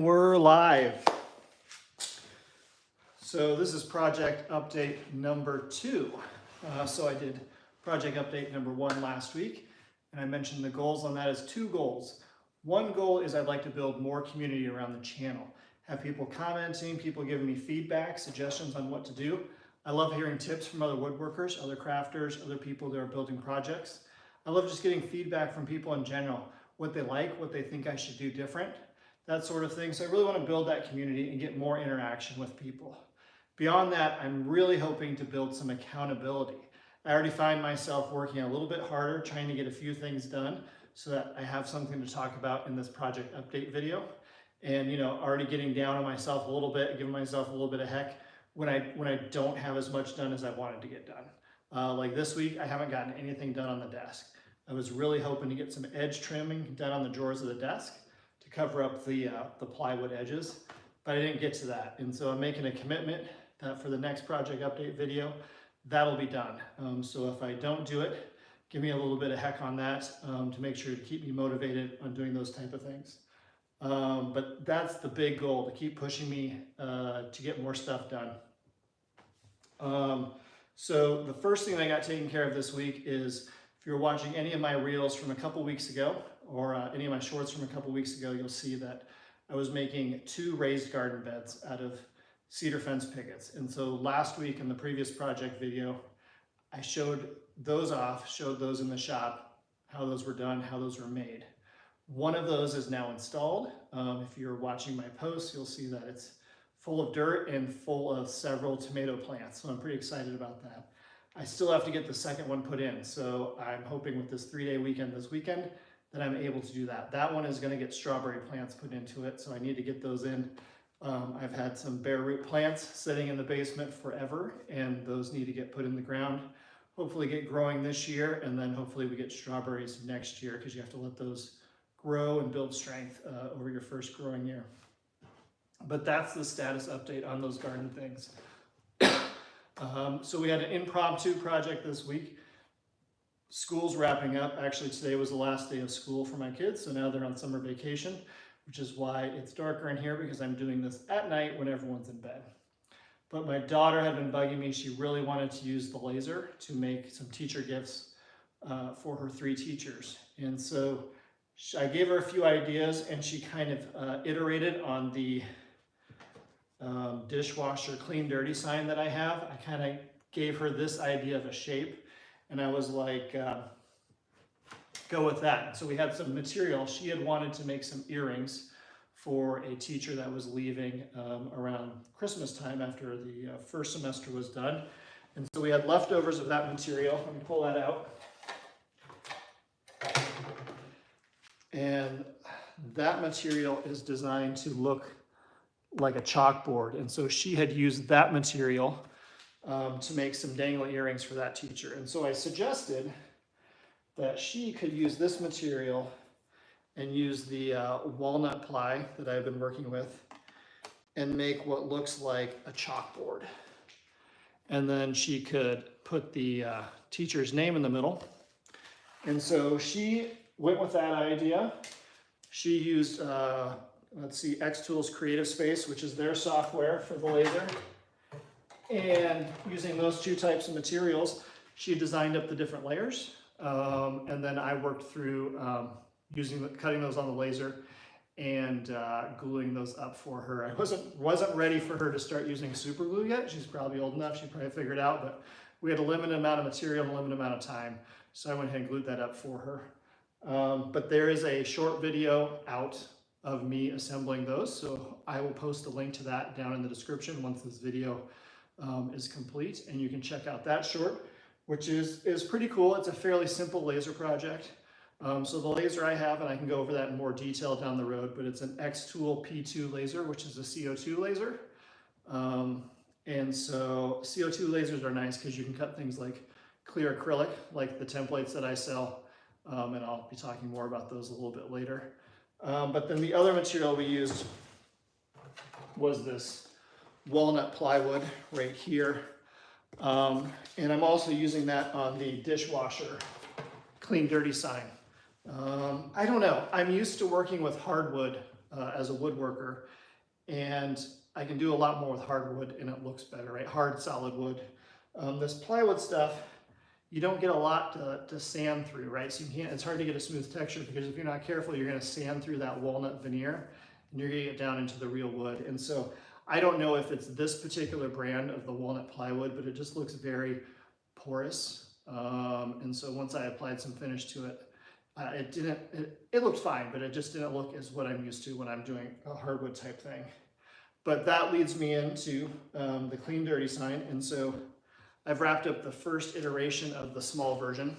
We're live. So this is project update number 2. So I did project update number 1 last week, and I mentioned the goals on that as 2 goals. One goal is I'd like to build more community around the channel. Have people commenting, people giving me feedback, suggestions on what to do. I love hearing tips from other woodworkers, other crafters, other people that are building projects. I love just getting feedback from people in general, what they like, what they think I should do different, that sort of thing. So I really want to build that community and get more interaction with people. Beyond that, I'm really hoping to build some accountability. I already find myself working a little bit harder, trying to get a few things done so that I have something to talk about in this project update video. And already getting down on myself a little bit, giving myself a little bit of heck when I don't have as much done as I wanted to get done. Like this week, I haven't gotten anything done on the desk. I was really hoping to get some edge trimming done on the drawers of the desk to cover up the plywood edges, but I didn't get to that. And so I'm making a commitment that for the next project update video, that'll be done. So if I don't do it, give me a little bit of heck on that to make sure to keep me motivated on doing those type of things. But that's the big goal, to keep pushing me to get more stuff done. So the first thing I got taken care of this week is, if you're watching any of my reels from a couple weeks ago, or any of my shorts from a couple weeks ago, you'll see that I was making 2 raised garden beds out of cedar fence pickets. And so last week in the previous project video, I showed those off, showed those in the shop, how those were done, how those were made. One of those is now installed. If you're watching my posts, you'll see that it's full of dirt and full of several tomato plants. So I'm pretty excited about that. I still have to get the second one put in. So I'm hoping with this 3-day weekend this weekend that I'm able to do that. That one is going to get strawberry plants put into it. So I need to get those in. I've had some bare root plants sitting in the basement forever, and those need to get put in the ground. Hopefully get growing this year, and then hopefully we get strawberries next year, because you have to let those grow and build strength over your first growing year. But that's the status update on those garden things. So we had an impromptu project this week. School's wrapping up. Actually, today was the last day of school for my kids, so now they're on summer vacation, which is why it's darker in here, because I'm doing this at night when everyone's in bed. But my daughter had been bugging me. She really wanted to use the laser to make some teacher gifts for her 3 teachers. And so I gave her a few ideas, and she kind of iterated on the Dishwasher Clean Dirty sign that I have. I kind of gave her this idea of a shape, and I was like, go with that. So we had some material. She had wanted to make some earrings for a teacher that was leaving around Christmas time after the first semester was done. And so we had leftovers of that material. Let me pull that out. And that material is designed to look like a chalkboard. And so she had used that material to make some dangly earrings for that teacher. And so I suggested that she could use this material and use the walnut ply that I've been working with and make what looks like a chalkboard. And then she could put the teacher's name in the middle. And so she went with that idea. She used, let's see, Xtools Creative Space, which is their software for the laser. And using those 2 types of materials, she designed up the different layers. And then I worked through cutting those on the laser and gluing those up for her. I wasn't ready for her to start using super glue yet. She's probably old enough, she probably figured it out, but we had a limited amount of material and a limited amount of time. So I went ahead and glued that up for her. But there is a short video out of me assembling those. So I will post a link to that down in the description once this video is complete. And you can check out that short, which is pretty cool. It's a fairly simple laser project. So the laser I have, and I can go over that in more detail down the road, but it's an Xtool P2 laser, which is a CO2 laser. And so CO2 lasers are nice because you can cut things like clear acrylic, like the templates that I sell. And I'll be talking more about those a little bit later. But then the other material we used was this walnut plywood right here. And I'm also using that on the Dishwasher Clean Dirty sign. I don't know. I'm used to working with hardwood as a woodworker, and I can do a lot more with hardwood and it looks better, right? Hard, solid wood. This plywood stuff, you don't get a lot to sand through, right? So you can't, it's hard to get a smooth texture because if you're not careful, you're gonna sand through that walnut veneer and you're gonna get down into the real wood. And so I don't know if it's this particular brand of the walnut plywood, but it just looks very porous. And so once I applied some finish to it, it looked fine, but it just didn't look as what I'm used to when I'm doing a hardwood type thing. But that leads me into the clean dirty sign. And so I've wrapped up the first iteration of the small version.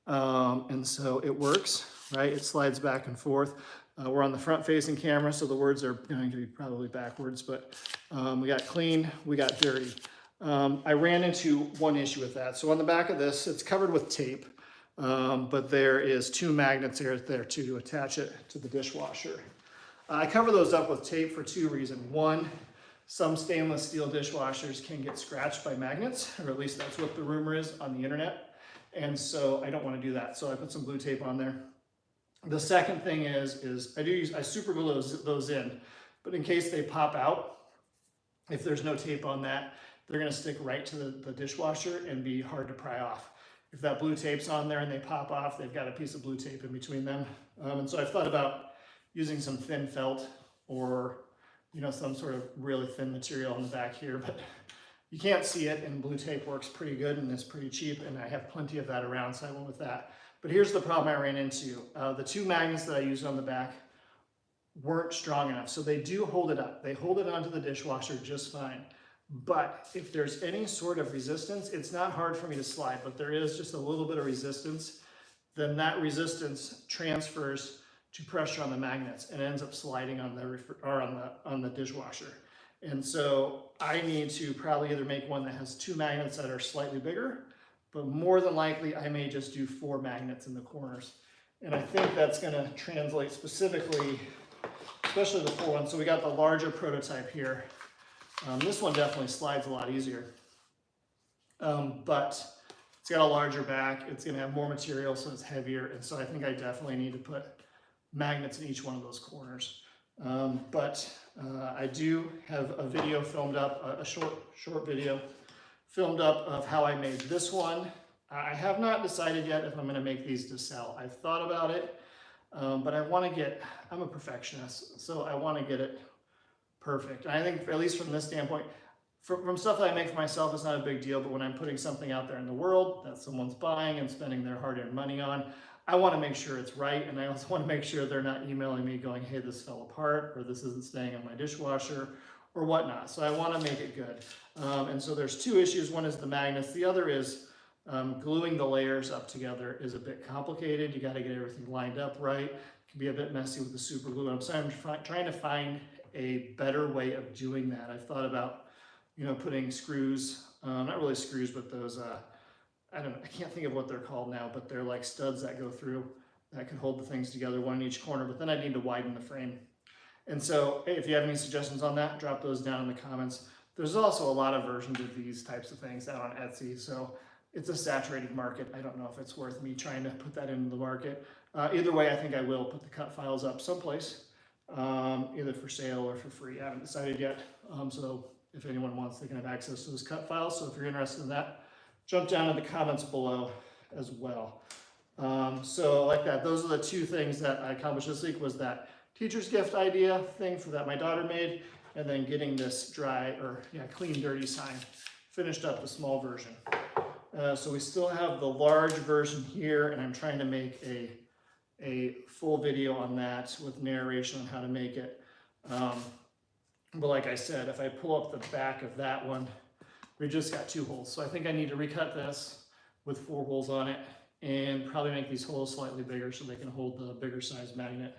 And so it works, right? It slides back and forth. We're on the front facing camera, so the words are going to be probably backwards, but we got clean, we got dirty. I ran into one issue with that. So on the back of this, it's covered with tape, but there is 2 magnets there too to attach it to the dishwasher. I cover those up with tape for 2 reasons. One, some stainless steel dishwashers can get scratched by magnets, or at least that's what the rumor is on the internet. And so I don't want to do that. So I put some blue tape on there. The second thing is I super glue those in, but in case they pop out, if there's no tape on that, they're going to stick right to the dishwasher and be hard to pry off. If that blue tape's on there and they pop off, they've got a piece of blue tape in between them. And so I've thought about using some thin felt or some sort of really thin material on the back here, but you can't see it, and blue tape works pretty good and it's pretty cheap, and I have plenty of that around, so I went with that. But here's the problem I ran into. The 2 magnets that I used on the back weren't strong enough, so they do hold it up. They hold it onto the dishwasher just fine. But if there's any sort of resistance, it's not hard for me to slide, but there is just a little bit of resistance, then that resistance transfers to pressure on the magnets and ends up sliding on the dishwasher. And so I need to probably either make one that has 2 magnets that are slightly bigger, but more than likely I may just do 4 magnets in the corners. And I think that's gonna translate specifically, especially the 4 ones. So we got the larger prototype here. This one definitely slides a lot easier, but it's got a larger back. It's gonna have more material, so it's heavier. And so I think I definitely need to put magnets in each one of those corners. I do have a video filmed up, a short video filmed up of how I made this one. I have not decided yet if I'm gonna make these to sell. I've thought about it, but I'm a perfectionist, so I wanna get it perfect. And I think, at least from this standpoint, from stuff that I make for myself, it's not a big deal, but when I'm putting something out there in the world that someone's buying and spending their hard-earned money on, I want to make sure it's right, and I also want to make sure they're not emailing me going, hey, this fell apart, or this isn't staying on my dishwasher, or whatnot. So I want to make it good. And so there's 2 issues. One is the magnets. The other is gluing the layers up together is a bit complicated. You got to get everything lined up right. It can be a bit messy with the super glue. I'm trying to find a better way of doing that. I've thought about, putting screws, not really screws, but those, I can't think of what they're called now, but they're like studs that go through that can hold the things together, one in each corner, but then I need to widen the frame. And so if you have any suggestions on that, drop those down in the comments. There's also a lot of versions of these types of things out on Etsy, so it's a saturated market. I don't know if it's worth me trying to put that into the market. Either way, I think I will put the cut files up someplace, either for sale or for free. I haven't decided yet, so if anyone wants, they can have access to those cut files. So if you're interested in that, jump down in the comments below as well. So like that, those are the 2 things that I accomplished this week, was that teacher's gift idea thing that my daughter made, and then getting this clean dirty sign finished up, the small version. So we still have the large version here, and I'm trying to make a full video on that with narration on how to make it. But like I said, if I pull up the back of that one, we just got 2 holes. So I think I need to recut this with 4 holes on it and probably make these holes slightly bigger so they can hold the bigger size magnet.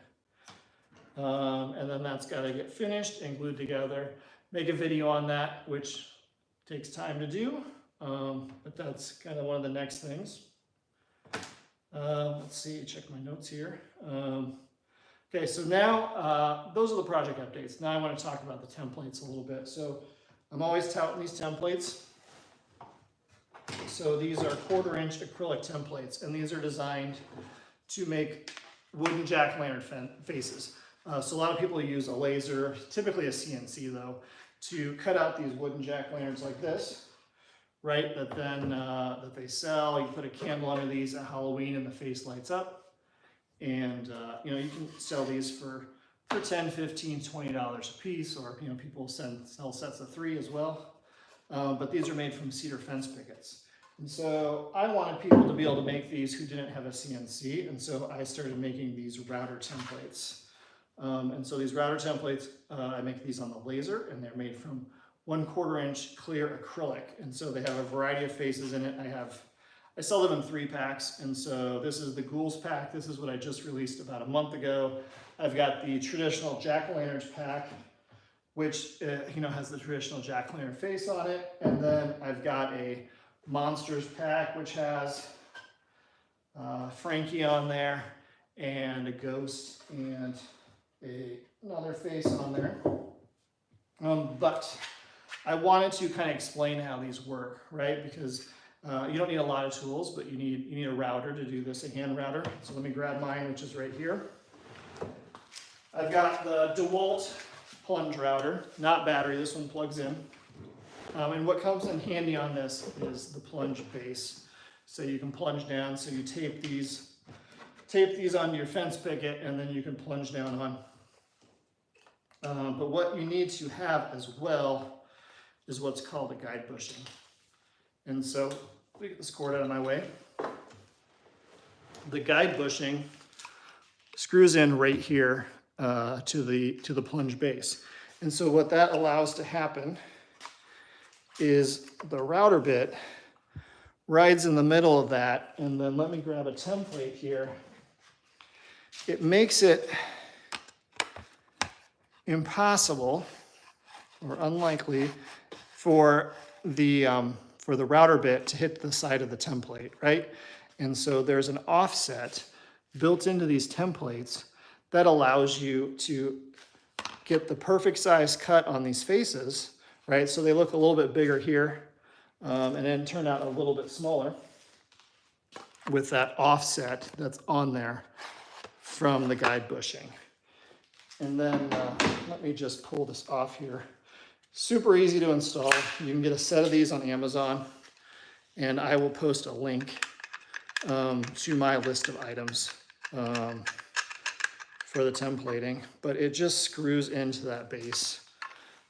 And then that's got to get finished and glued together. Make a video on that, which takes time to do, but that's kind of one of the next things. Let's see, check my notes here. Okay, so now those are the project updates. Now I want to talk about the templates a little bit. So I'm always touting these templates. So these are 1/4-inch acrylic templates, and these are designed to make wooden jack-o'-lantern faces. So a lot of people use a laser, typically a CNC though, to cut out these wooden jack-o'-lanterns like this, right? That they sell. You put a candle under these at Halloween and the face lights up. And you know, you can sell these for $10, $15, $20 a piece, or you know, people sell sets of 3 as well. But these are made from cedar fence pickets. And so I wanted people to be able to make these who didn't have a CNC, and so I started making these router templates. And so these router templates, I make these on the laser, and they're made from 1/4 inch clear acrylic. And so they have a variety of faces in it. I sell them in 3 packs, and so this is the Ghouls pack. This is what I just released about a month ago. I've got the traditional jack-o'-lanterns pack, which you know, has the traditional jack-o'-lantern face on it, and then I've got a Monsters pack, which has Frankie on there, and a ghost, and another face on there. But I wanted to kind of explain how these work, right? Because you don't need a lot of tools, but you need a router to do this, a hand router. So let me grab mine, which is right here. I've got the DeWalt plunge router, not battery. This one plugs in. And what comes in handy on this is the plunge base. So you can plunge down, so you tape these onto your fence picket, and then you can plunge down on. But what you need to have as well is what's called a guide bushing. And so, let me get this cord out of my way. The guide bushing screws in right here to the plunge base. And so what that allows to happen is the router bit rides in the middle of that, and then let me grab a template here. It makes it impossible or unlikely for the router bit to hit the side of the template, right? And so there's an offset built into these templates that allows you to get the perfect size cut on these faces, right? So they look a little bit bigger here, and then turn out a little bit smaller with that offset that's on there from the guide bushing. And then let me just pull this off here. Super easy to install. You can get a set of these on Amazon, and I will post a link to my list of items for the templating, but it just screws into that base.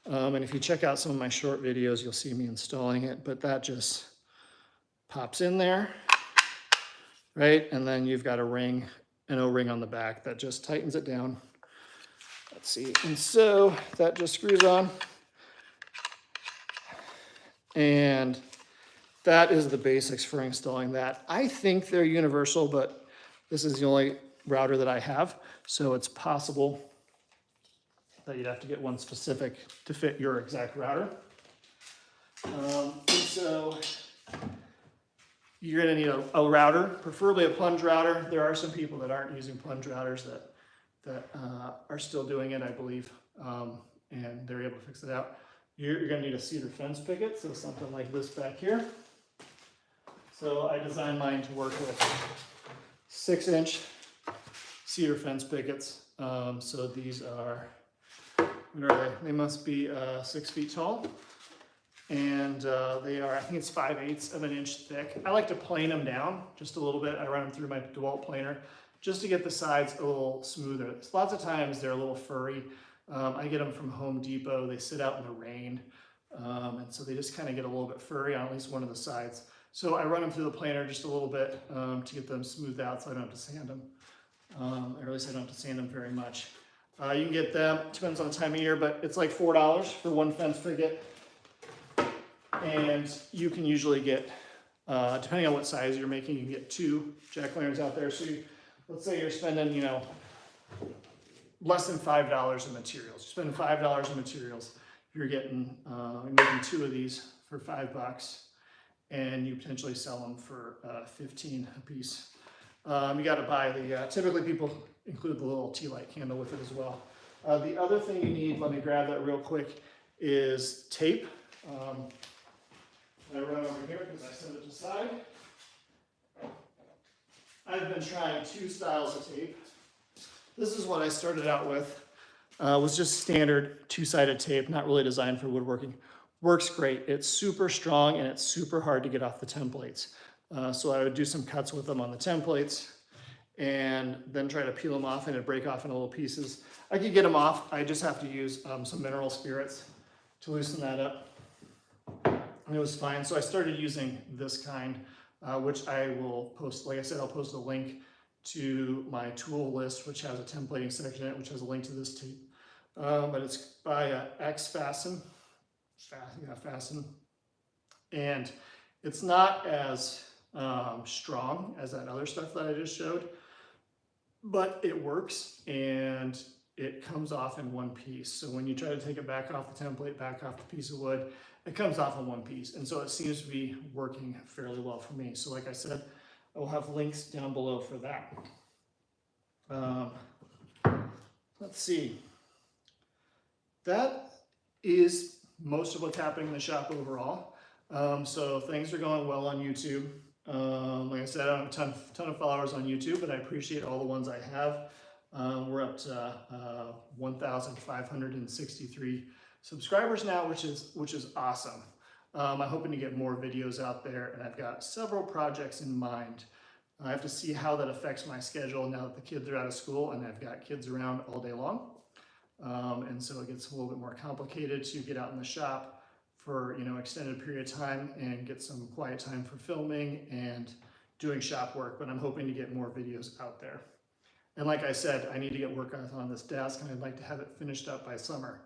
And if you check out some of my short videos, you'll see me installing it, but that just pops in there, right? And then you've got an O-ring on the back that just tightens it down. Let's see, and so that just screws on. And that is the basics for installing that. I think they're universal, but this is the only router that I have, so it's possible that you'd have to get one specific to fit your exact router. And so you're gonna need a router, preferably a plunge router. There are some people that aren't using plunge routers that are still doing it, I believe, and they're able to fix it out. You're gonna need a cedar fence picket, so something like this back here. So I designed mine to work with 6-inch cedar fence pickets. So these are, what are they? They must be 6 feet tall. And they are, I think it's 5/8 of an inch thick. I like to plane them down just a little bit. I run them through my DeWalt planer just to get the sides a little smoother. Lots of times they're a little furry. I get them from Home Depot. They sit out in the rain. And so they just kind of get a little bit furry on at least one of the sides. So I run them through the planer just a little bit to get them smoothed out so I don't have to sand them. Or at least I don't have to sand them very much. You can get them, depends on the time of year, but it's like $4 for one fence picket. And you can usually get, depending on what size you're making, you can get 2 jack-o'-lanterns out there. So let's say you're spending, you know, less than $5 in materials. You're spending $5 in materials. You're getting, making 2 of these for $5, and you potentially sell them for $15 a piece. You got to buy the, typically people include the little tea light candle with it as well. The other thing you need, let me grab that real quick, is tape. I run over here because I set it aside. I've been trying 2 styles of tape. This is what I started out with. was just standard two-sided tape, not really designed for woodworking. Works great. It's super strong and it's super hard to get off the templates. So I would do some cuts with them on the templates and then try to peel them off and it'd break off into little pieces. I could get them off. I just have to use some mineral spirits to loosen that up. And it was fine. So I started using this kind, which I will post. Like I said, I'll post a link to my tool list, which has a templating section in it, which has a link to this tape. But it's by Fasten, and it's not as strong as that other stuff that I just showed, but it works and it comes off in one piece. So when you try to take it back off the template, back off the piece of wood, it comes off in one piece. And so it seems to be working fairly well for me. So like I said, I will have links down below for that. Let's see. That is most of what's happening in the shop overall. So things are going well on YouTube. Like I said, I don't have a ton of followers on YouTube, but I appreciate all the ones I have. We're up to 1,563 subscribers now, which is awesome. I'm hoping to get more videos out there, and I've got several projects in mind. I have to see how that affects my schedule now that the kids are out of school and I've got kids around all day long. And so it gets a little bit more complicated to get out in the shop for, you know, extended period of time and get some quiet time for filming and doing shop work, but I'm hoping to get more videos out there. And like I said, I need to get work on this desk and I'd like to have it finished up by summer.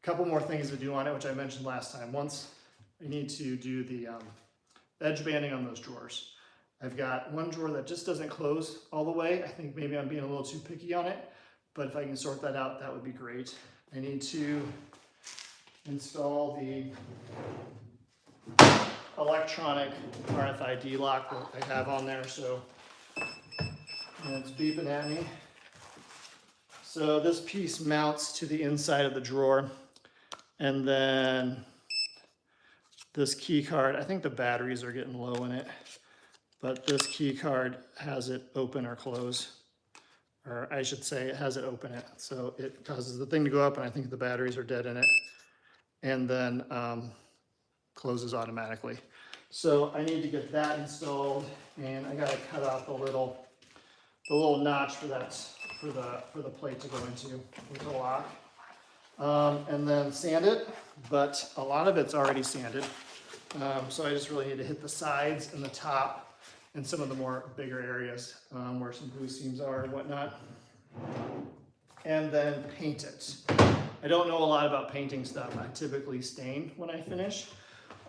A couple more things to do on it, which I mentioned last time. Once I need to do the edge banding on those drawers. I've got one drawer that just doesn't close all the way. I think maybe I'm being a little too picky on it, but if I can sort that out, that would be great. I need to install the electronic RFID lock that I have on there, so and it's beeping at me. So this piece mounts to the inside of the drawer, and then this key card, I think the batteries are getting low in it, but this key card has it open or close, or I should say it has it open it. So it causes the thing to go up, and I think the batteries are dead in it, and then closes automatically. So I need to get that installed, and I gotta cut out the little notch for that, for the plate to go into with the lock. And then sand it, but a lot of it's already sanded. So I just really need to hit the sides and the top and some of the more bigger areas where some glue seams are and whatnot. And then paint it. I don't know a lot about painting stuff. I typically stain when I finish.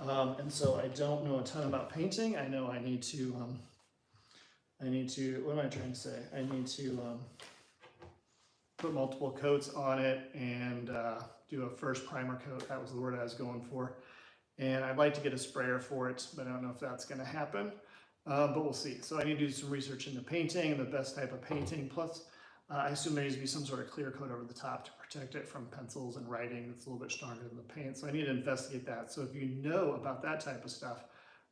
And so I don't know a ton about painting. I know I need to, what am I trying to say? I need to put multiple coats on it and do a first primer coat. That was the word I was going for. And I'd like to get a sprayer for it, but I don't know if that's gonna happen, but we'll see. So I need to do some research into painting and the best type of painting. Plus, I assume there needs to be some sort of clear coat over the top to protect it from pencils and writing that's a little bit stronger than the paint. So I need to investigate that. So if you know about that type of stuff,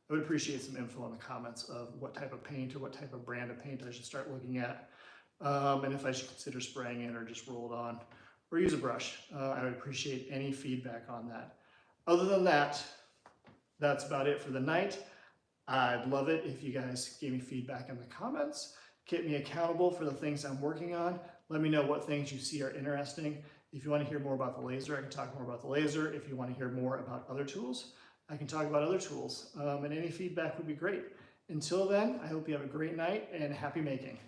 I would appreciate some info in the comments of what type of paint or what type of brand of paint I should start looking at. And if I should consider spraying it or just roll it on or use a brush. I would appreciate any feedback on that. Other than that, that's about it for the night. I'd love it if you guys gave me feedback in the comments, keep me accountable for the things I'm working on. Let me know what things you see are interesting. If you want to hear more about the laser, I can talk more about the laser. If you want to hear more about other tools, I can talk about other tools. And any feedback would be great. Until then, I hope you have a great night and happy making.